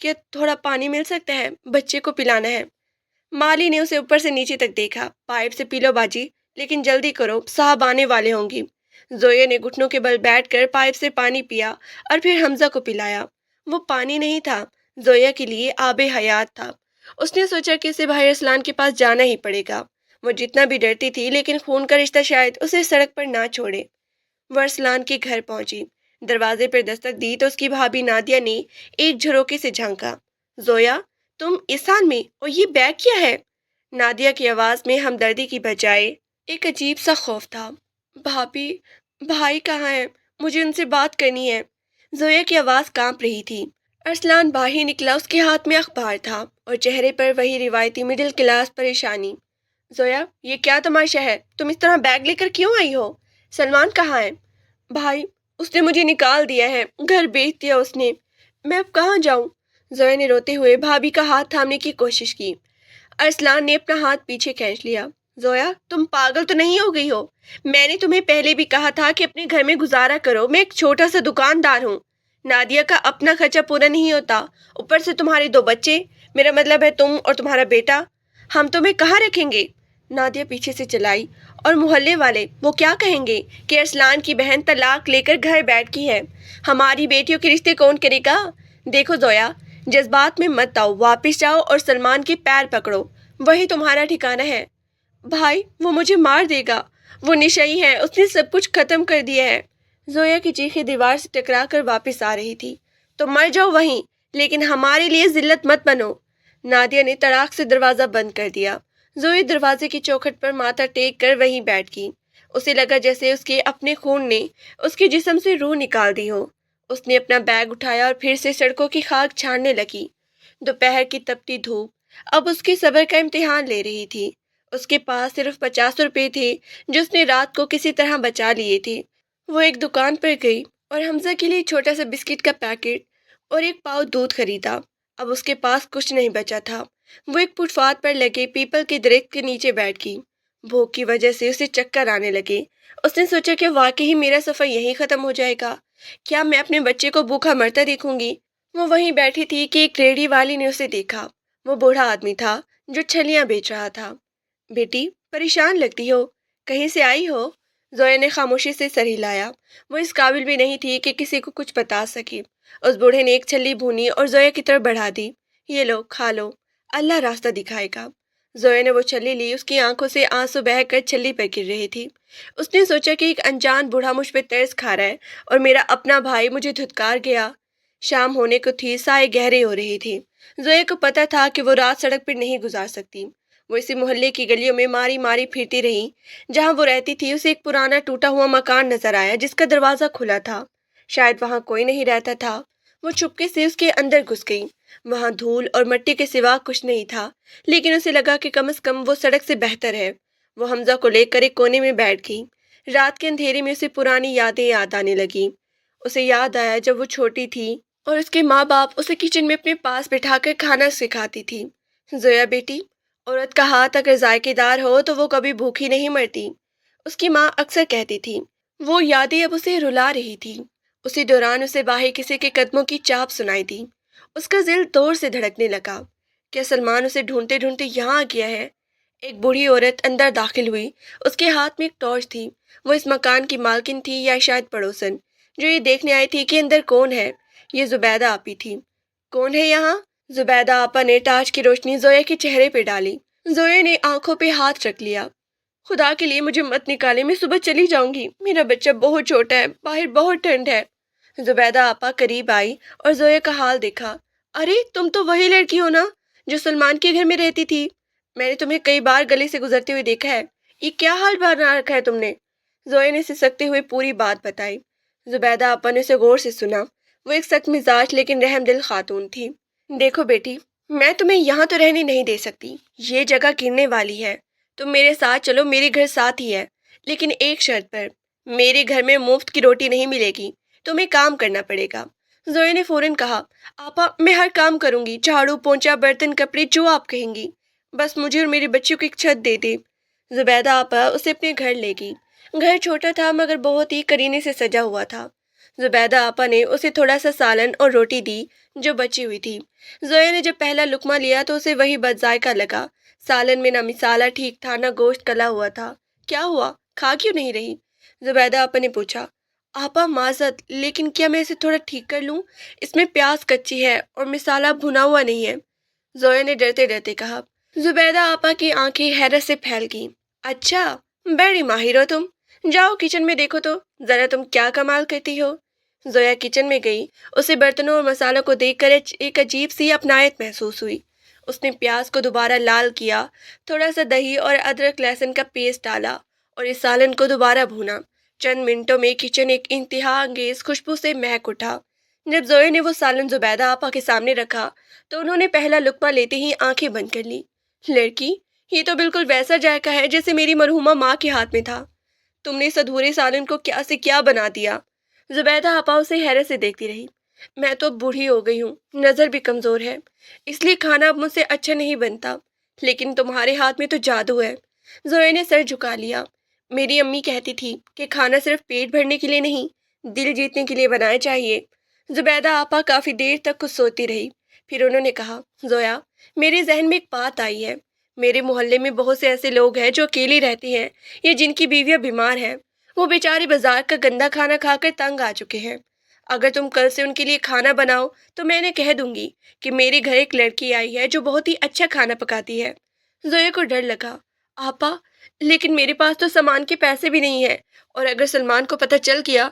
کیا تھوڑا پانی مل سکتا ہے؟ بچے کو پلانا ہے۔ مالی نے اسے اوپر سے نیچے تک دیکھا۔ پائپ سے پی لو باجی، لیکن جلدی کرو، صاحب آنے والے ہوں گی۔ زویا نے گھٹنوں کے بل بیٹھ کر پائپ سے پانی پیا اور پھر حمزہ کو پلایا۔ وہ پانی نہیں تھا، زویا کے لیے آب حیات تھا۔ اس نے سوچا کہ اسے بھائی ارسلان کے پاس جانا ہی پڑے گا۔ وہ جتنا بھی ڈرتی تھی لیکن خون کا رشتہ شاید اسے سڑک پر نہ چھوڑے۔ وہ ارسلان کے گھر پہنچی، دروازے پر دستک دی تو اس کی بھابھی نادیہ نے ایک جھروکے سے جھانکا۔ زویا، تم اس حال میں، اور یہ بیگ کیا ہے؟ نادیہ کی آواز میں ہمدردی کی بجائے ایک عجیب سا خوف تھا۔ بھابھی، بھائی کہاں ہے؟ مجھے ان سے بات کرنی ہے۔ زویا کی آواز کانپ رہی تھی۔ ارسلان باہر نکلا، اس کے ہاتھ میں اخبار تھا اور چہرے پر وہی روایتی مڈل کلاس پریشانی۔ زویا، یہ کیا تماشا ہے؟ تم اس طرح بیگ لے کر کیوں آئی ہو؟ سلمان کہاں ہے؟ بھائی، اس نے مجھے نکال دیا ہے، گھر بیچ دیا اس نے۔ میں اب کہاں جاؤں؟ زویا نے روتے ہوئے بھابھی کا ہاتھ تھامنے کی کوشش کی۔ ارسلان نے اپنا ہاتھ پیچھے کھینچ لیا۔ زویا، تم پاگل تو نہیں ہو گئی ہو؟ میں نے تمہیں پہلے بھی کہا تھا کہ اپنے گھر میں گزارا کرو، میں ایک چھوٹا سا دکاندار ہوں۔ نادیہ کا اپنا خرچہ پورا نہیں ہوتا، اوپر سے تمہارے 2 بچے، میرا مطلب ہے تم اور تمہارا بیٹا۔ ہم تمہیں کہاں رکھیں گے؟ نادیہ پیچھے سے چلائی۔ اور محلے والے، وہ کیا کہیں گے کہ ارسلان کی بہن طلاق لے کر گھر بیٹھی ہے؟ ہماری بیٹیوں کے رشتے کون کرے گا؟ دیکھو زویا، جذبات میں مت آؤ، واپس جاؤ اور سلمان کے پیر پکڑو، وہی تمہارا ٹھکانہ ہے۔ بھائی، وہ مجھے مار دے گا، وہ نشئی ہے، اس نے سب کچھ ختم کر دیا ہے۔ زویا کی چیخیں دیوار سے ٹکرا کر واپس آ رہی تھی۔ تو مر جاؤ وہیں، لیکن ہمارے لیے ذلت مت بنو۔ نادیہ نے تڑاک سے دروازہ بند کر دیا۔ زویا دروازے کی چوکھٹ پر ماتھا ٹیک کر وہیں بیٹھ گئی۔ اسے لگا جیسے اس کے اپنے خون نے اس کے جسم سے روح نکال دی ہو۔ اس نے اپنا بیگ اٹھایا اور پھر سے سڑکوں کی خاک چھاڑنے لگی۔ دوپہر کی تپتی دھوپ اب اس کے صبر کا امتحان لے رہی تھی۔ اس کے پاس صرف 50 روپے تھے جو اس نے رات کو کسی طرح بچا لیے تھے۔ وہ ایک دکان پر گئی اور حمزہ کے لیے چھوٹا سا بسکٹ کا پیکٹ اور ایک پاؤ دودھ خریدا۔ اب اس کے پاس کچھ نہیں بچا تھا۔ وہ ایک فٹ پاتھ پر لگے پیپل کے درخت کے نیچے بیٹھ گئی۔ بھوک کی وجہ سے اسے چکر آنے لگے۔ اس نے سوچا کہ واقعی میرا سفر یہیں ختم ہو جائے گا۔ کیا میں اپنے بچے کو بھوکا مرتا دیکھوں گی؟ وہ وہیں بیٹھی تھی کہ ایک ریڑھی والی نے اسے دیکھا۔ وہ بوڑھا آدمی تھا جو چھلیاں بیچ رہا تھا۔ بیٹی، پریشان لگتی ہو، کہیں سے آئی ہو؟ زویا نے خاموشی سے سر ہلایا۔ وہ اس قابل بھی نہیں تھی کہ کسی کو کچھ بتا سکے۔ اس بوڑھے نے ایک چھلی بھونی اور زویا کی طرف بڑھا دی۔ یہ لو، کھا لو، اللہ راستہ دکھائے گا۔ زویا نے وہ چھلی لی، اس کی آنکھوں سے آنسو بہہ کر چھلی پر گر رہے تھے۔ اس نے سوچا کہ ایک انجان بوڑھا مجھ پہ ترس کھا رہا ہے اور میرا اپنا بھائی مجھے دھتکار گیا۔ شام ہونے کو تھی، سائے گہرے ہو رہے تھے۔ زویا کو پتہ تھا کہ وہ رات سڑک پر نہیں گزار سکتی۔ وہ اسی محلے کی گلیوں میں ماری ماری پھرتی رہی۔ جہاں وہ رہتی تھی اسے ایک پرانا ٹوٹا ہوا مکان نظر آیا جس کا دروازہ کھلا تھا۔ شاید وہاں کوئی نہیں رہتا تھا۔ وہ چپکے سے اس کے اندر گھس گئی۔ وہاں دھول اور مٹی کے سوا کچھ نہیں تھا، لیکن اسے لگا کہ کم از کم وہ سڑک سے بہتر ہے۔ وہ حمزہ کو لے کر ایک کونے میں بیٹھ گئی۔ رات کے اندھیرے میں اسے پرانی یادیں یاد آنے لگیں۔ اسے یاد آیا جب وہ چھوٹی تھی اور اس کے ماں باپ اسے کچن میں اپنے پاس بٹھا کر کھانا سکھاتی تھی۔ زویا بیٹی، عورت کا ہاتھ اگر ذائقے دار ہو تو وہ کبھی بھوکی نہیں مرتی، اس کی ماں اکثر کہتی تھی۔ وہ یادیں اب اسے رلا رہی تھی۔ اسی دوران اسے باہر کسی کے قدموں کی چاپ سنائی دی۔ اس کا دل زور سے دھڑکنے لگا۔ کیا سلمان اسے ڈھونڈتے ڈھونڈتے یہاں آ گیا ہے؟ ایک بوڑھی عورت اندر داخل ہوئی۔ اس کے ہاتھ میں ایک ٹارچ تھی۔ وہ اس مکان کی مالکن تھی یا شاید پڑوسن، جو یہ دیکھنے آئی تھی کہ اندر کون ہے۔ یہ زبیدہ آپی تھی۔ کون ہے یہاں؟ زبیدہ آپا نے ٹارچ کی روشنی زویا کے چہرے پہ ڈالی۔ زویا نے آنکھوں پہ ہاتھ رکھ لیا۔ خدا کے لیے مجھے مت نکالے، میں صبح چلی جاؤں گی، میرا بچہ بہت چھوٹا ہے، باہر بہت ٹھنڈ ہے۔ زبیدہ آپا قریب آئی اور زویا کا حال دیکھا۔ ارے، تم تو وہی لڑکی ہو نا جو سلمان کے گھر میں رہتی تھی؟ میں نے تمہیں کئی بار گلی سے گزرتے ہوئے دیکھا ہے۔ یہ کیا حال بنا رکھا ہے تم نے؟ زویا نے سسکتے ہوئے پوری بات بتائی۔ زبیدہ آپا نے اسے غور سے سنا۔ وہ ایک سخت مزاج لیکن رحم دل خاتون تھی۔ دیکھو بیٹی، میں تمہیں یہاں تو رہنے نہیں دے سکتی، یہ جگہ گرنے والی ہے۔ تم میرے ساتھ چلو، میرے گھر ساتھ ہی ہے، لیکن ایک شرط پر، میرے گھر میں مفت کی روٹی نہیں ملے گی، تمہیں کام کرنا پڑے گا۔ زویا نے فوراً کہا، آپا میں ہر کام کروں گی، جھاڑو پونچھا برتن کپڑے جو آپ کہیں گی، بس مجھے اور میرے بچوں کو ایک چھت دے دے۔ زبیدہ آپا اسے اپنے گھر لے گئی۔ گھر چھوٹا تھا مگر بہت ہی کرینے سے سجا ہوا تھا۔ زبیدہ آپا نے اسے تھوڑا سا سالن اور روٹی دی جو بچی ہوئی تھی۔ زویا نے جب پہلا لقمہ لیا تو اسے وہی بد ذائقہ لگا۔ سالن میں نہ مسالہ ٹھیک تھا، نہ گوشت گلا ہوا تھا۔ کیا ہوا؟ کھا کیوں نہیں رہی؟ زبیدہ آپا نے پوچھا۔ آپا معذرت، لیکن کیا میں اسے تھوڑا ٹھیک کر لوں؟ اس میں پیاز کچی ہے اور مسالہ بھنا ہوا نہیں ہے، زویا نے ڈرتے ڈرتے کہا۔ زبیدہ آپا کی آنکھیں حیرت سے پھیل گئیں۔ اچھا، بڑی ماہر ہو تم، جاؤ کچن میں دیکھو تو ذرا تم کیا کمال کرتی ہو۔ زویا کچن میں گئی۔ اسے برتنوں اور مسالوں کو دیکھ کر ایک عجیب سی اپنائیت محسوس ہوئی۔ اس نے پیاز کو دوبارہ لال کیا، تھوڑا سا دہی اور ادرک لہسن کا پیسٹ ڈالا اور اس سالن کو دوبارہ بھونا۔ چند منٹوں میں کچن ایک انتہا انگیز خوشبو سے مہک اٹھا۔ جب زویا نے وہ سالن زبیدہ آپا کے سامنے رکھا تو انہوں نے پہلا لقمہ لیتے ہی آنکھیں بند کر لیں۔ لڑکی، یہ تو بالکل ویسا ذائقہ ہے جیسے میری مرحومہ ماں کے ہاتھ میں تھا۔ تم نے اس ادھورے سالن کو کیا سے کیا بنا دیا؟ زبیدہ آپا اسے حیرت سے دیکھتی رہی۔ میں تو اب بوڑھی ہو گئی ہوں، نظر بھی کمزور ہے، اس لیے کھانا اب مجھ سے اچھا نہیں بنتا، لیکن تمہارے ہاتھ میں تو جادو ہے۔ زویا نے سر جھکا لیا۔ میری امی کہتی تھی کہ کھانا صرف پیٹ بھرنے کے لیے نہیں، دل جیتنے کے لیے بنانا چاہیے۔ زبیدہ آپا کافی دیر تک کچھ سوتی رہی، پھر انہوں نے کہا، زویا، میرے ذہن میں ایک بات آئی ہے۔ میرے محلے میں بہت سے ایسے لوگ ہیں جو اکیلے رہتے ہیں یا جن کی بیویاں بیمار ہیں۔ وہ بیچارے بازار کا گندا کھانا کھا کر تنگ آ چکے ہیں۔ اگر تم کل سے ان کے لیے کھانا بناؤ تو میں انہیں کہہ دوں گی کہ میرے گھر ایک لڑکی آئی ہے جو بہت ہی اچھا کھانا پکاتی ہے۔ زویا کو ڈر لگا۔ آپا، لیکن میرے پاس تو سامان کے پیسے بھی نہیں ہیں، اور اگر سلمان کو پتہ چل گیا…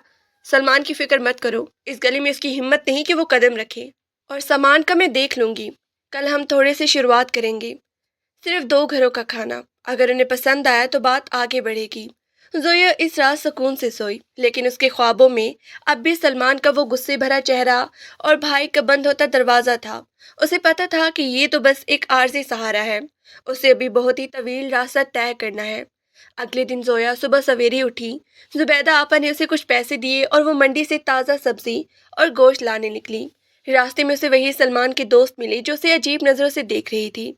سلمان کی فکر مت کرو، اس گلی میں اس کی ہمت نہیں کہ وہ قدم رکھے، اور سامان کا میں دیکھ لوں گی۔ کل ہم تھوڑے سے شروعات کریں گے، صرف 2 گھروں کا کھانا، اگر انہیں پسند آیا تو بات آگے بڑھے گی۔ زویا اس رات سکون سے سوئی، لیکن اس کے خوابوں میں اب بھی سلمان کا وہ غصے بھرا چہرہ اور بھائی کا بند ہوتا دروازہ تھا۔ اسے پتہ تھا کہ یہ تو بس ایک عارضی سہارا ہے، اسے ابھی بہت ہی طویل راستہ طے کرنا ہے۔ اگلے دن زویا صبح سویرے اٹھی۔ زبیدہ آپا نے اسے کچھ پیسے دیے اور وہ منڈی سے تازہ سبزی اور گوشت لانے نکلی۔ راستے میں اسے وہی سلمان کی دوست ملی جو اسے عجیب نظروں سے دیکھ رہی تھی۔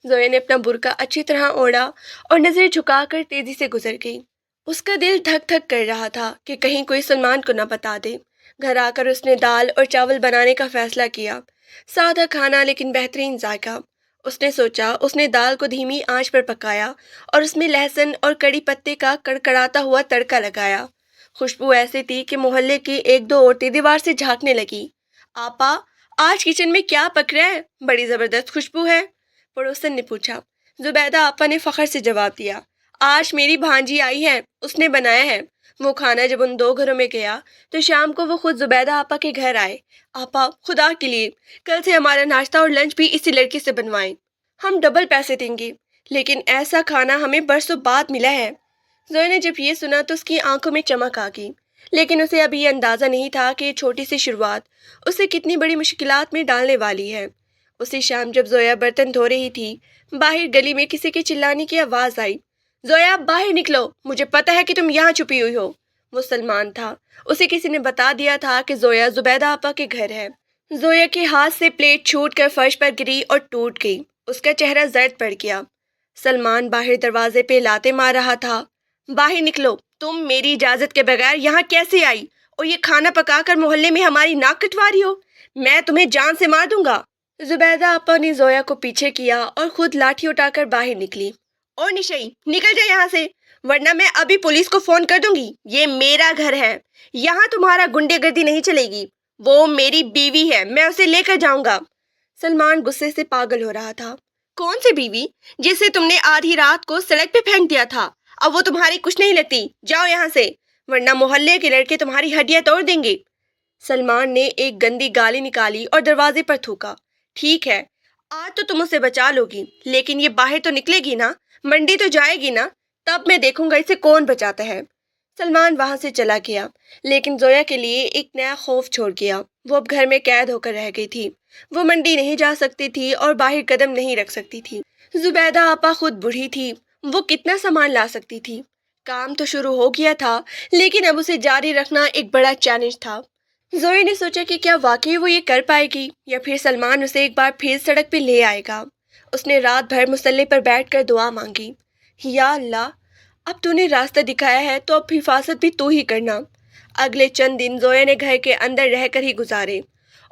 زویا نے اپنا برقع اچھی طرح اوڑھا اور نظر جھکا کر تیزی سے گزر گئی۔ اس کا دل دھک دھک کر رہا تھا کہ کہیں کوئی سلمان کو نہ بتا دے۔ گھر آ کر اس نے دال اور چاول بنانے کا فیصلہ کیا۔ سادہ کھانا لیکن بہترین ذائقہ۔ اس نے سوچا، اس نے دال کو دھیمی آنچ پر پکایا اور اس میں لہسن اور کڑی پتے کا کڑکڑاتا ہوا تڑکا لگایا۔ خوشبو ایسی تھی کہ محلے کی 1-2 عورتیں دیوار سے جھانکنے لگی۔ آپا، آج کچن میں کیا پک رہا ہے؟ بڑی زبردست خوشبو ہے، پڑوسن نے پوچھا۔ زبیدہ آپا نے فخر سے جواب دیا، آج میری بھانجی آئی ہے، اس نے بنایا ہے۔ وہ کھانا جب ان 2 گھروں میں گیا تو شام کو وہ خود زبیدہ آپا کے گھر آئے۔ آپا، خدا کے لیے کل سے ہمارا ناشتہ اور لنچ بھی اسی لڑکی سے بنوائیں، ہم ڈبل پیسے دیں گے، لیکن ایسا کھانا ہمیں برسوں بعد ملا ہے۔ زویا نے جب یہ سنا تو اس کی آنکھوں میں چمک آ گئی، لیکن اسے ابھی یہ اندازہ نہیں تھا کہ یہ چھوٹی سی شروعات اسے کتنی بڑی مشکلات میں ڈالنے والی ہے۔ اسی شام جب زویا برتن دھو رہی تھی، باہر گلی میں کسی کے چلانے کی آواز آئی، زویا باہر نکلو، مجھے پتہ ہے کہ تم یہاں چھپی ہوئی ہو۔ وہ سلمان تھا۔ اسے کسی نے بتا دیا تھا کہ زویا زبیدہ آپا کے گھر ہے۔ زویا کے ہاتھ سے پلیٹ چھوٹ کر فرش پر گری اور ٹوٹ گئی۔ اس کا چہرہ زرد پڑ گیا۔ سلمان باہر دروازے پہ لاتے مار رہا تھا، باہر نکلو، تم میری اجازت کے بغیر یہاں کیسے آئی، اور یہ کھانا پکا کر محلے میں ہماری ناک کٹوا رہی ہو، میں تمہیں جان سے مار دوں گا۔ زبیدہ آپا نے زویا کو پیچھے کیا اور خود لاٹھی اٹھا کر باہر نکلی۔ اور نشئی، نکل جائے یہاں سے، ورنہ میں ابھی پولیس کو فون کر دوں گی۔ یہ میرا گھر ہے، یہاں تمہارا گنڈے گردی نہیں چلے گی۔ وہ میری بیوی ہے، میں اسے لے کر جاؤں گا۔ سلمان غصے سے پاگل ہو رہا تھا۔ کون سی بیوی؟ جسے تم نے آدھی رات کو سڑک پہ پھینک دیا تھا، اب وہ تمہاری کچھ نہیں لگتی، جاؤ یہاں سے، ورنہ محلے کے لڑکے تمہاری ہڈیاں توڑ دیں گے۔ سلمان نے ایک گندی گالی نکالی اور دروازے پر تھوکا۔ ٹھیک ہے، آج تو تم اسے بچا لو گی، لیکن یہ باہر تو نکلے گی نا، منڈی تو جائے گی نا، تب میں دیکھوں گا اسے کون بچاتا ہے۔ سلمان وہاں سے چلا گیا، لیکن زویا کے لیے ایک نیا خوف چھوڑ گیا۔ وہ اب گھر میں قید ہو کر رہ گئی تھی۔ وہ منڈی نہیں جا سکتی تھی اور باہر قدم نہیں رکھ سکتی تھی۔ زبیدہ آپا خود بوڑھی تھی، وہ کتنا سامان لا سکتی تھی؟ کام تو شروع ہو گیا تھا، لیکن اب اسے جاری رکھنا ایک بڑا چیلنج تھا۔ زویا نے سوچا کہ کیا واقعی وہ یہ کر پائے گی، یا پھر سلمان اسے ایک بار پھر سڑک پہ لے آئے گا۔ اس نے رات بھر مصلے پر بیٹھ کر دعا مانگی، یا اللہ، اب تو نے راستہ دکھایا ہے تو اب حفاظت بھی تو ہی کرنا۔ اگلے چند دن زویا نے گھر کے اندر رہ کر ہی گزارے۔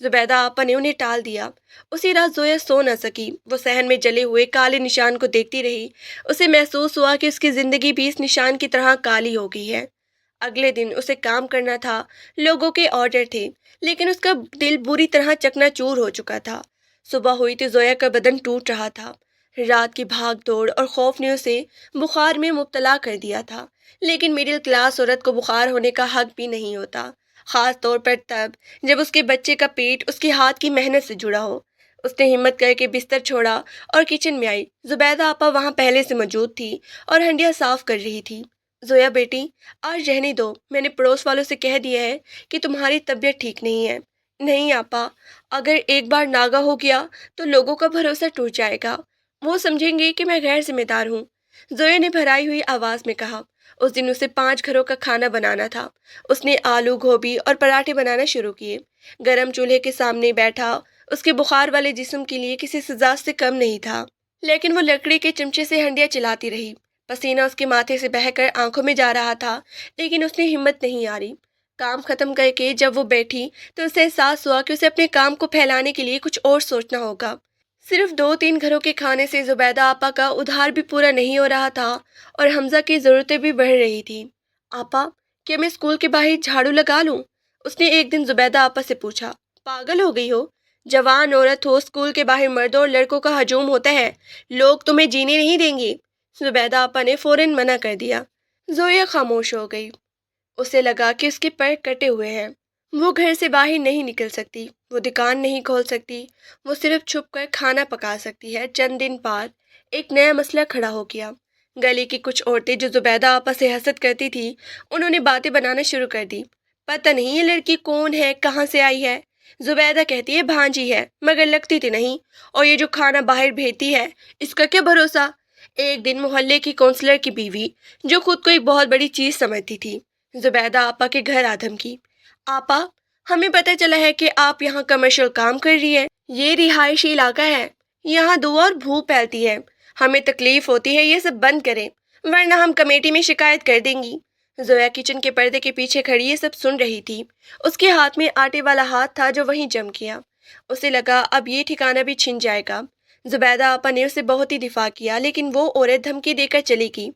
زبیدہ آپا نے انہیں ٹال دیا۔ اسی رات زویا سو نہ سکی، وہ صحن میں جلے ہوئے کالے نشان کو دیکھتی رہی۔ اسے محسوس ہوا کہ اس کی زندگی بھی اس نشان کی طرح کالی ہو گئی ہے۔ اگلے دن اسے کام کرنا تھا، لوگوں کے آرڈر تھے، لیکن اس کا دل بری طرح چکنا چور ہو چکا تھا۔ صبح ہوئی تو زویا کا بدن ٹوٹ رہا تھا۔ رات کی بھاگ دوڑ اور خوف نے اسے بخار میں مبتلا کر دیا تھا، لیکن مڈل کلاس عورت کو بخار ہونے کا حق بھی نہیں ہوتا، خاص طور پر تب جب اس کے بچے کا پیٹ اس کے ہاتھ کی محنت سے جڑا ہو۔ اس نے ہمت کر کے بستر چھوڑا اور کچن میں آئی۔ زبیدہ آپا وہاں پہلے سے موجود تھی اور ہنڈیاں صاف کر رہی تھی۔ زویا بیٹی، آج رہنے دو، میں نے پڑوس والوں سے کہہ دیا ہے کہ تمہاری طبیعت ٹھیک نہیں ہے۔ نہیں آپا، اگر ایک بار ناگا ہو گیا تو لوگوں کا بھروسہ ٹوٹ جائے گا، وہ سمجھیں گے کہ میں غیر ذمہ دار ہوں، زویا نے بھرائی ہوئی آواز میں کہا۔ اس دن اسے 5 گھروں کا کھانا بنانا تھا۔ اس نے آلو، گوبھی اور پراٹھے بنانا شروع کیے۔ گرم چولہے کے سامنے بیٹھا اس کے بخار والے جسم کے لیے کسی سزا سے کم نہیں تھا، لیکن وہ لکڑی کے چمچے سے ہنڈیاں چلاتی رہی۔ پسینہ اس کے ماتھے سے بہہ کر آنکھوں میں جا رہا تھا، لیکن اس نے ہمت نہیں ہاری۔ کام ختم کر کے جب وہ بیٹھی تو اسے احساس ہوا کہ اسے اپنے کام کو پھیلانے کے لیے کچھ اور سوچنا ہوگا۔ صرف 2-3 گھروں کے کھانے سے زبیدہ آپا کا ادھار بھی پورا نہیں ہو رہا تھا اور حمزہ کی ضرورتیں بھی بڑھ رہی تھیں۔ آپا، کیا میں اسکول کے باہر جھاڑو لگا لوں؟ اس نے ایک دن زبیدہ آپا سے پوچھا۔ پاگل ہو گئی ہو؟ جوان عورت ہو، اسکول کے باہر مردوں اور لڑکوں کا ہجوم ہوتا ہے، لوگ تمہیں جینے نہیں دیں گے۔ زبیدہ آپا نے فوراً منع کر دیا۔ زویا خاموش ہو گئی۔ اسے لگا کہ اس کے پیر کٹے ہوئے ہیں۔ وہ گھر سے باہر نہیں نکل سکتی، وہ دکان نہیں کھول سکتی، وہ صرف چھپ کر کھانا پکا سکتی ہے۔ چند دن بعد ایک نیا مسئلہ کھڑا ہو گیا۔ گلی کی کچھ عورتیں جو زبیدہ آپا سے حسد کرتی تھی، انہوں نے باتیں بنانا شروع کر دی۔ پتہ نہیں یہ لڑکی کون ہے، کہاں سے آئی ہے؟ زبیدہ کہتی ہے بھانجی ہے، مگر لگتی تو نہیں، اور یہ جو کھانا باہر بھیجتی ہے، اس کا کیا بھروسہ؟ ایک دن محلے کی کونسلر کی بیوی، جو خود کو ایک بہت بڑی چیز سمجھتی تھی، زبیدہ آپا کے گھر آدم کی۔ آپا، ہمیں پتہ چلا ہے کہ آپ یہاں کمرشل کام کر رہی ہے، یہ رہائشی علاقہ ہے، یہاں دھواں اور بھو پھیلتی ہے، ہمیں تکلیف ہوتی ہے، یہ سب بند کریں ورنہ ہم کمیٹی میں شکایت کر دیں گی۔ زویا کچن کے پردے کے پیچھے کھڑی یہ سب سن رہی تھی۔ اس کے ہاتھ میں آٹے والا ہاتھ تھا جو وہیں جم گیا۔ اسے لگا اب یہ ٹھکانہ بھی چھن جائے گا۔ زبیدہ آپا نے اسے بہت ہی دفاع کیا، لیکن وہ عورت دھمکی دے کر چلی گئی۔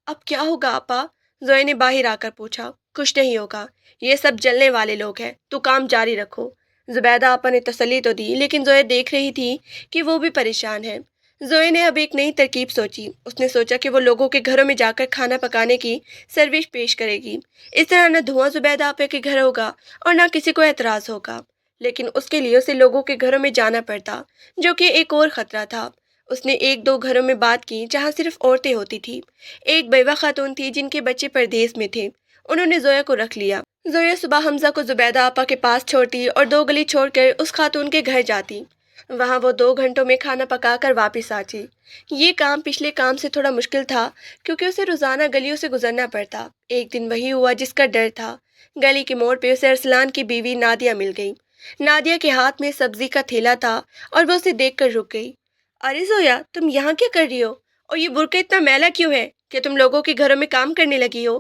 اب کیا ہوگا آپا؟ زویا نے باہر آ کر پوچھا۔ کچھ نہیں ہوگا، یہ سب جلنے والے لوگ ہیں، تو کام جاری رکھو۔ زبیدہ آپا نے تسلی تو دی، لیکن زویا دیکھ رہی تھی کہ وہ بھی پریشان ہے۔ زویا نے اب ایک نئی ترکیب سوچی۔ اس نے سوچا کہ وہ لوگوں کے گھروں میں جا کر کھانا پکانے کی سروس پیش کرے گی۔ اس طرح نہ دھواں زبیدہ آپا کے گھر ہوگا اور نہ کسی کو اعتراض ہوگا، لیکن اس کے لیے اسے لوگوں کے گھروں میں جانا پڑتا، جو کہ ایک اور خطرہ تھا۔ اس نے 1-2 گھروں میں بات کی جہاں صرف عورتیں ہوتی تھیں۔ ایک بیوہ خاتون تھی جن کے بچے پردیس میں تھے، انہوں نے زویا کو رکھ لیا۔ زویا صبح حمزہ کو زبیدہ آپا کے پاس چھوڑتی اور 2 گلی چھوڑ کر اس خاتون کے گھر جاتی۔ وہاں وہ 2 گھنٹوں میں کھانا پکا کر واپس آتی۔ یہ کام پچھلے کام سے تھوڑا مشکل تھا کیونکہ اسے روزانہ گلیوں سے گزرنا پڑتا۔ ایک دن وہی ہوا جس کا ڈر تھا۔ گلی کے موڑ پہ اسے ارسلان کی بیوی نادیہ مل گئی۔ نادیہ کے ہاتھ میں سبزی کا تھیلا تھا اور وہ اسے دیکھ کر رک گئی۔ ارے زویا، تم یہاں کیا کر رہی ہو؟ اور یہ برقع اتنا میلا کیوں ہے کہ تم لوگوں کے گھروں میں کام کرنے لگی ہو؟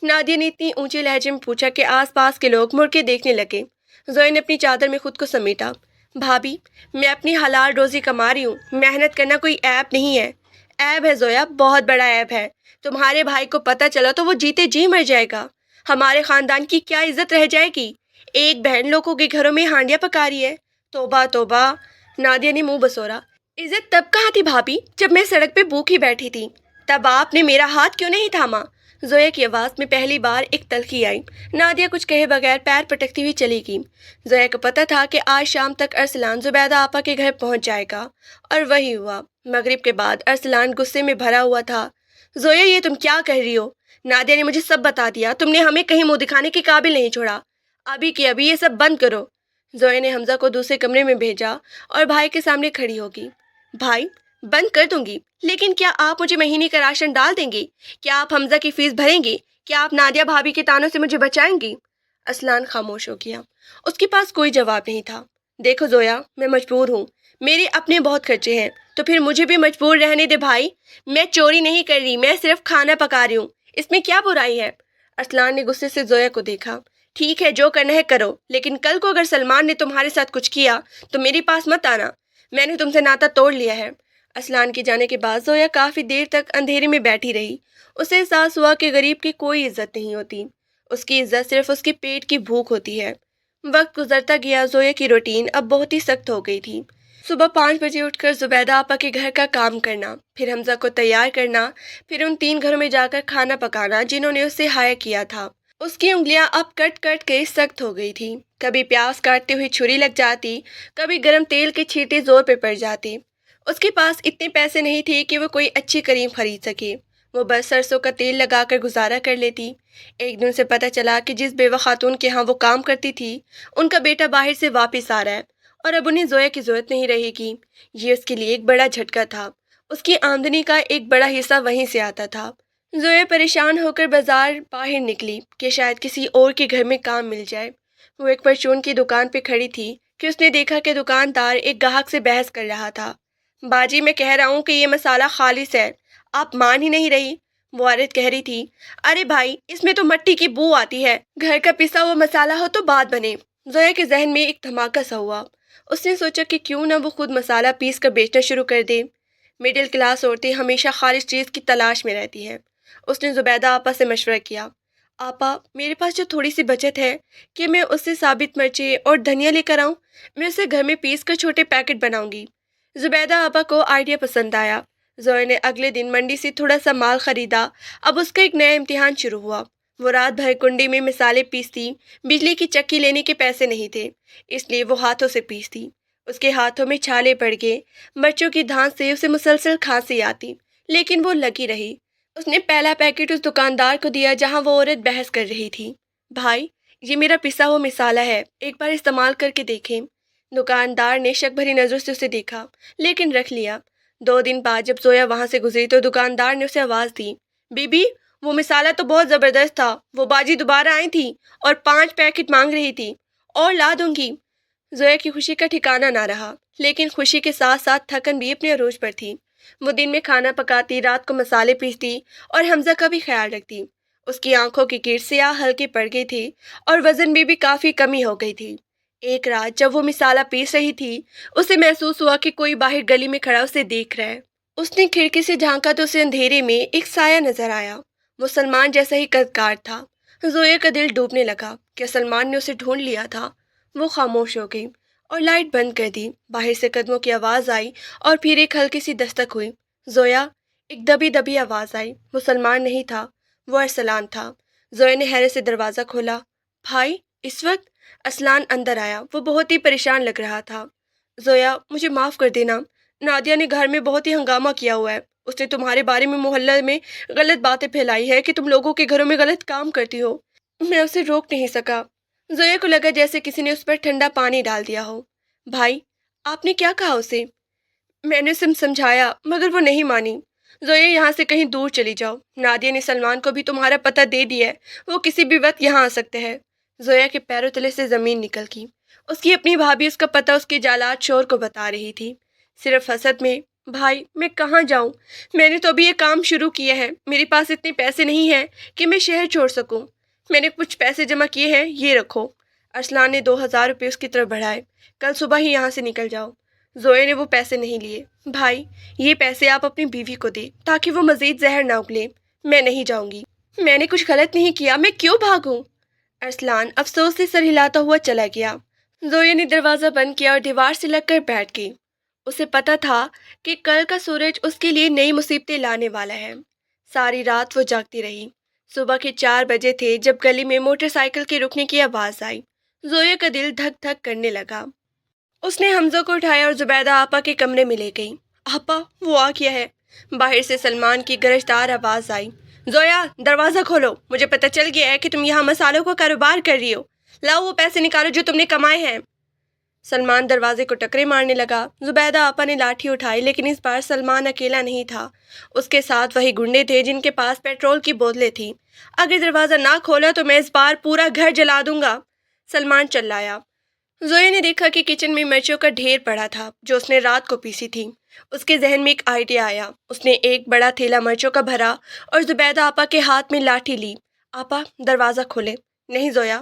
نادیہ نے اتنی اونچے لہجے میں پوچھا کہ آس پاس کے لوگ مڑ کے دیکھنے لگے۔ زویا نے اپنی چادر میں خود کو سمیٹا۔ بھابھی، میں اپنی حلال روزی کما رہی ہوں، محنت کرنا کوئی عیب نہیں ہے۔ عیب ہے زویا، بہت بڑا عیب ہے۔ تمہارے بھائی کو پتہ چلا تو وہ جیتے جی مر جائے گا۔ ہمارے خاندان کی کیا عزت رہ جائے گی؟ ایک بہن لوگوں کے گھروں میں ہانڈیاں پکا رہی ہے۔ توبہ توبہ، نادیہ نے منہ بسورا۔ عزت تب کہاں تھی بھابھی جب میں سڑک پہ بھوکی بیٹھی تھی؟ تب آپ نے میرا ہاتھ کیوں نہیں تھاما؟ زویا کی آواز میں پہلی بار ایک تلخی آئی۔ نادیہ کچھ کہے بغیر پیر پٹکتی ہوئی چلی گئی۔ زویا کو پتہ تھا کہ آج شام تک ارسلان زبیدہ آپا کے گھر پہنچ جائے گا، اور وہی ہوا۔ مغرب کے بعد ارسلان غصے میں بھرا ہوا تھا۔ زویا، یہ تم کیا کہہ رہی ہو؟ نادیہ نے مجھے سب بتا دیا، تم نے ہمیں کہیں منہ دکھانے کے قابل نہیں چھوڑا۔ ابھی کے ابھی یہ سب بند کرو۔ زویا نے حمزہ کو دوسرے کمرے میں بھیجا اور بھائی کے سامنے کھڑی ہوگی۔ بھائی، بند کر دوں گی، لیکن کیا آپ مجھے مہینے کا راشن ڈال دیں گے؟ کیا آپ حمزہ کی فیس بھریں گی؟ کیا آپ نادیہ بھابھی کے تانوں سے مجھے بچائیں گی؟ ارسلان خاموش ہو گیا۔ اس کے پاس کوئی جواب نہیں تھا۔ دیکھو زویا، میں مجبور ہوں، میرے اپنے بہت خرچے ہیں، تو پھر مجھے بھی مجبور رہنے دے بھائی۔ میں چوری نہیں کر رہی، میں صرف کھانا پکا رہی ہوں، اس میں کیا برائی ہے؟ ارسلان نے غصے سے زویا کو دیکھا۔ ٹھیک ہے جو کرنا ہے کرو، لیکن کل کو اگر سلمان نے تمہارے ساتھ کچھ کیا تو میرے پاس مت آنا، میں نے تم سے ناتا توڑ لیا ہے۔ اسلان کے جانے کے بعد زویا کافی دیر تک اندھیرے میں بیٹھی رہی۔ اسے احساس ہوا کہ غریب کی کوئی عزت نہیں ہوتی، اس کی عزت صرف اس کے پیٹ کی بھوک ہوتی ہے۔ وقت گزرتا گیا، زویا کی روٹین اب بہت ہی سخت ہو گئی تھی۔ صبح 5 بجے اٹھ کر زبیدہ آپا کے گھر کا کام کرنا، پھر حمزہ کو تیار کرنا، پھر ان 3 گھروں میں جا کر کھانا پکانا جنہوں نے اسے ہائر کیا تھا۔ اس کی انگلیاں اب کٹ کٹ کے سخت ہو گئی تھیں، کبھی پیاز کاٹتے ہوئے چھری لگ جاتی، کبھی گرم تیل کے چھینٹے زور پہ پڑ جاتے۔ اس کے پاس اتنے پیسے نہیں تھے کہ وہ کوئی اچھی کریم خرید سکے، وہ بس سرسوں کا تیل لگا کر گزارا کر لیتی۔ ایک دن سے پتہ چلا کہ جس بیوہ خاتون کے ہاں وہ کام کرتی تھی، ان کا بیٹا باہر سے واپس آ رہا ہے اور اب انہیں زویا کی ضرورت نہیں رہے گی۔ یہ اس کے لیے ایک بڑا جھٹکا تھا، اس کی آمدنی کا ایک بڑا حصہ وہیں سے آتا تھا۔ زویا پریشان ہو کر بازار باہر نکلی کہ شاید کسی اور کے گھر میں کام مل جائے۔ وہ ایک پرچون کی دکان پہ کھڑی تھی کہ اس نے دیکھا کہ دکاندار ایک گاہک سے بحث کر رہا تھا۔ باجی میں کہہ رہا ہوں کہ یہ مسالہ خالص ہے، آپ مان ہی نہیں رہی، وہ عورت کہہ رہی تھی۔ ارے بھائی اس میں تو مٹی کی بو آتی ہے، گھر کا پسا ہوا مسالہ ہو تو بات بنے۔ زویا کے ذہن میں ایک دھماکہ سا ہوا، اس نے سوچا کہ کیوں نہ وہ خود مسالہ پیس کر بیچنا شروع کر دے۔ مڈل کلاس عورتیں ہمیشہ خالص چیز کی تلاش میں رہتی ہیں۔ اس نے زبیدہ آپا سے مشورہ کیا، آپا میرے پاس جو تھوڑی سی بچت ہے کہ میں اس سے ثابت مرچیں اور دھنیا لے کر آؤں، میں اسے گھر میں پیس کر چھوٹے پیکٹ بناؤں گی۔ زبیدہ آپا کو آئیڈیا پسند آیا۔ زویا نے اگلے دن منڈی سے تھوڑا سا مال خریدا۔ اب اس کا ایک نیا امتحان شروع ہوا۔ وہ رات بھر کنڈی میں مسالے پیستی، بجلی کی چکی لینے کے پیسے نہیں تھے، اس لیے وہ ہاتھوں سے پیستی۔ اس کے ہاتھوں میں چھالے پڑ گئے، مرچوں کی دھانس سے اسے مسلسل کھانسی آتی، لیکن وہ لگی رہی۔ اس نے پہلا پیکٹ اس دکاندار کو دیا جہاں وہ عورت بحث کر رہی تھی۔ بھائی یہ میرا پسا ہوا مسالہ ہے، ایک بار استعمال کر کے دیکھیں۔ دکاندار نے شک بھری نظروں سے اسے دیکھا لیکن رکھ لیا۔ 2 دن بعد جب زویا وہاں سے گزری تو دکاندار نے اسے آواز دی، بی بی وہ مسالہ تو بہت زبردست تھا، وہ باجی دوبارہ آئی تھی اور 5 پیکٹ مانگ رہی تھی، اور لا دوں گی۔ زویا کی خوشی کا ٹھکانہ نہ رہا، لیکن خوشی کے ساتھ ساتھ تھکن بھی اپنے عروج پر تھی۔ وہ دن میں کھانا پکاتی، رات کو مسالے پیستی اور حمزہ کا بھی خیال رکھتی۔ اس کی آنکھوں کی کیڑ سیاہ ہلکے پڑ گئی تھی اور وزن میں بھی کافی کمی ہو گئی تھی۔ ایک رات جب وہ مسالہ پیس رہی تھی، اسے محسوس ہوا کہ کوئی باہر گلی میں کھڑا اسے دیکھ رہا ہے۔ اس نے کھڑکی سے جھانکا تو اسے اندھیرے میں ایک سایہ نظر آیا۔ وہ سلمان جیسا ہی قدکار تھا۔ زویا کا دل ڈوبنے لگا کہ سلمان نے اسے ڈھونڈ لیا تھا۔ وہ خاموش ہو گئی اور لائٹ بند کر دی۔ باہر سے قدموں کی آواز آئی اور پھر ایک ہلکی سی دستک ہوئی۔ زویا، ایک دبی دبی آواز آئی۔ وہ سلمان نہیں تھا، وہ ارسلان تھا۔ زویا نے حیرت سے دروازہ کھولا۔ بھائی اس وقت؟ ارسلان اندر آیا، وہ بہت ہی پریشان لگ رہا تھا۔ زویا مجھے معاف کر دینا، نادیہ نے گھر میں بہت ہی ہنگامہ کیا ہوا ہے، اس نے تمہارے بارے میں محلہ میں غلط باتیں پھیلائی ہے کہ تم لوگوں کے گھروں میں غلط کام کرتی ہو۔ میں اسے روک نہیں سکا۔ زویا کو لگا جیسے کسی نے اس پر ٹھنڈا پانی ڈال دیا ہو۔ بھائی آپ نے کیا کہا اسے؟ میں نے اسے سمجھایا مگر وہ نہیں مانی۔ زویا یہاں سے کہیں دور چلی جاؤ، نادیہ نے سلمان کو بھی تمہارا پتہ دے دیا ہے، وہ کسی بھی وقت یہاں آ سکتے ہیں۔ زویا کے پیروں تلے سے زمین نکل گئی۔ اس کی اپنی بھابھی اس کا پتہ اس کے جالات شور کو بتا رہی تھی، صرف حسد میں۔ بھائی میں کہاں جاؤں؟ میں نے تو ابھی یہ کام شروع کیا ہے، میرے پاس اتنے پیسے نہیں ہیں کہ میں شہر چھوڑ سکوں۔ میں نے کچھ پیسے جمع کیے ہیں، یہ رکھو۔ ارسلان نے 2000 روپے اس کی طرف بڑھائے۔ کل صبح ہی یہاں سے نکل جاؤ۔ زویا نے وہ پیسے نہیں لیے۔ بھائی یہ پیسے آپ اپنی بیوی کو دے تاکہ وہ مزید زہر نہ اگلے۔ میں نہیں جاؤں گی، میں نے کچھ غلط نہیں کیا، میں کیوں بھاگوں؟ ارسلان افسوس سے سر ہلاتا ہوا چلا گیا۔ زویا نے دروازہ بند کیا اور دیوار سے لگ کر بیٹھ گئی۔ اسے پتہ تھا کہ کل کا سورج اس کے لیے نئی مصیبتیں لانے والا ہے۔ ساری رات وہ جاگتی رہی۔ صبح کے 4 بجے تھے جب گلی میں موٹر سائیکل کے رکنے کی آواز آئی۔ زویا کا دل دھک دھک کرنے لگا۔ اس نے حمزہ کو اٹھایا اور زبیدہ آپا کے کمرے میں لے گئی۔ آپا وہ آ گیا ہے۔ باہر سے سلمان کی گرجدار آواز آئی، زویا دروازہ کھولو، مجھے پتہ چل گیا ہے کہ تم یہاں مسالوں کا کاروبار کر رہی ہو، لاؤ وہ پیسے نکالو جو تم نے کمائے ہیں۔ سلمان دروازے کو ٹکرے مارنے لگا۔ زبیدہ آپا نے لاٹھی اٹھائی لیکن اس بار سلمان اکیلا نہیں تھا، اس کے ساتھ وہی گنڈے تھے جن کے پاس پیٹرول کی بوتلیں تھیں۔ اگر دروازہ نہ کھولا تو میں اس بار پورا گھر جلا دوں گا، سلمان چلایا۔ زویا نے دیکھا کہ کچن میں مرچوں کا ڈھیر پڑا تھا جو اس نے رات کو پیسی تھی۔ اس کے ذہن میں ایک آئیڈیا آیا۔ اس نے ایک بڑا تھیلا مرچوں کا بھرا اور زبیدہ آپا کے ہاتھ میں لاٹھی لی۔ آپا دروازہ کھولے۔ نہیں زویا،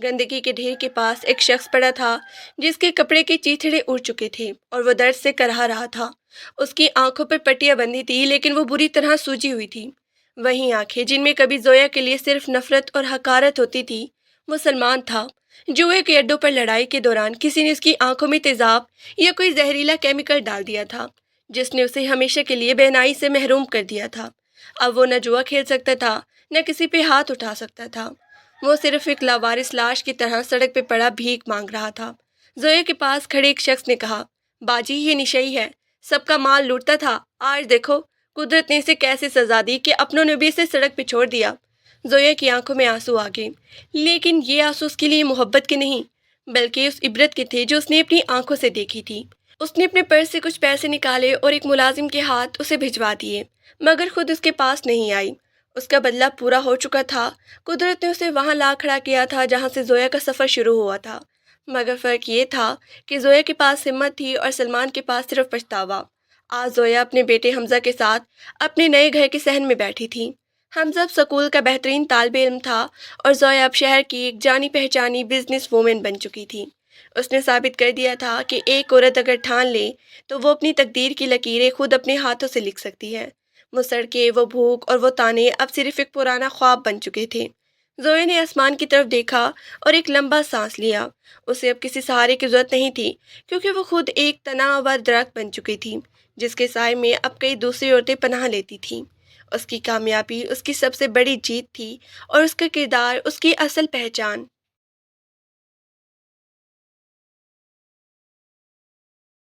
گندگی کے ڈھیر کے پاس ایک شخص پڑا تھا جس کے کپڑے کے چیتھڑے اڑ چکے تھے اور وہ درد سے کرہا رہا تھا۔ اس کی آنکھوں پر پٹیاں بندھی تھی لیکن وہ بری طرح سوجی ہوئی تھی۔ وہیں آنکھیں جن میں کبھی زویا کے لیے صرف نفرت اور حقارت ہوتی تھی، وہ سلمان تھا۔ جوئے کے اڈوں پر لڑائی کے دوران کسی نے اس کی آنکھوں میں تیزاب یا کوئی زہریلا کیمیکل ڈال دیا تھا جس نے اسے ہمیشہ کے لیے بہنائی سے محروم کر دیا تھا۔ اب وہ نہ جوا کھیل سکتا تھا نہ کسی پہ ہاتھ اٹھا سکتا تھا۔ وہ صرف ایک لاوارث لاش کی طرح سڑک پہ پڑا بھیک مانگ رہا تھا۔ زویا کے پاس کھڑے ایک شخص نے کہا، باجی یہ نشئی ہے، سب کا مال لوٹتا تھا، آج دیکھو قدرت نے اسے کیسے سزا دی کہ اپنوں نے بھی اسے سڑک پہ چھوڑ دیا۔ زویا کی آنکھوں میں آنسو آ گئے، لیکن یہ آنسو اس کے لیے محبت کے نہیں بلکہ اس عبرت کے تھے جو اس نے اپنی آنکھوں سے دیکھی تھی۔ اس نے اپنے پرس سے کچھ پیسے نکالے اور ایک ملازم کے ہاتھ اسے بھجوا دیے، مگر خود اس کے پاس نہیں آئی۔ اس کا بدلہ پورا ہو چکا تھا۔ قدرت نے اسے وہاں لا کھڑا کیا تھا جہاں سے زویا کا سفر شروع ہوا تھا، مگر فرق یہ تھا کہ زویا کے پاس ہمت تھی اور سلمان کے پاس صرف پچھتاوا۔ آج زویا اپنے بیٹے حمزہ کے ساتھ اپنے نئے گھر کے صحن میں بیٹھی تھی۔ حمزہ اب سکول کا بہترین طالب علم تھا اور زویا اب شہر کی ایک جانی پہچانی بزنس وومن بن چکی تھی۔ اس نے ثابت کر دیا تھا کہ ایک عورت اگر ٹھان لے تو وہ اپنی تقدیر کی لکیریں خود اپنے ہاتھوں سے لکھ سکتی ہے۔ وہ سڑکیں، وہ بھوک اور وہ تانے اب صرف ایک پرانا خواب بن چکے تھے۔ زویا نے آسمان کی طرف دیکھا اور ایک لمبا سانس لیا۔ اسے اب کسی سہارے کی ضرورت نہیں تھی کیونکہ وہ خود ایک تنا ہوا درخت بن چکی تھی جس کے سائے میں اب کئی دوسری عورتیں پناہ لیتی تھیں۔ اس کی کامیابی اس کی سب سے بڑی جیت تھی اور اس کا کردار اس کی اصل پہچان۔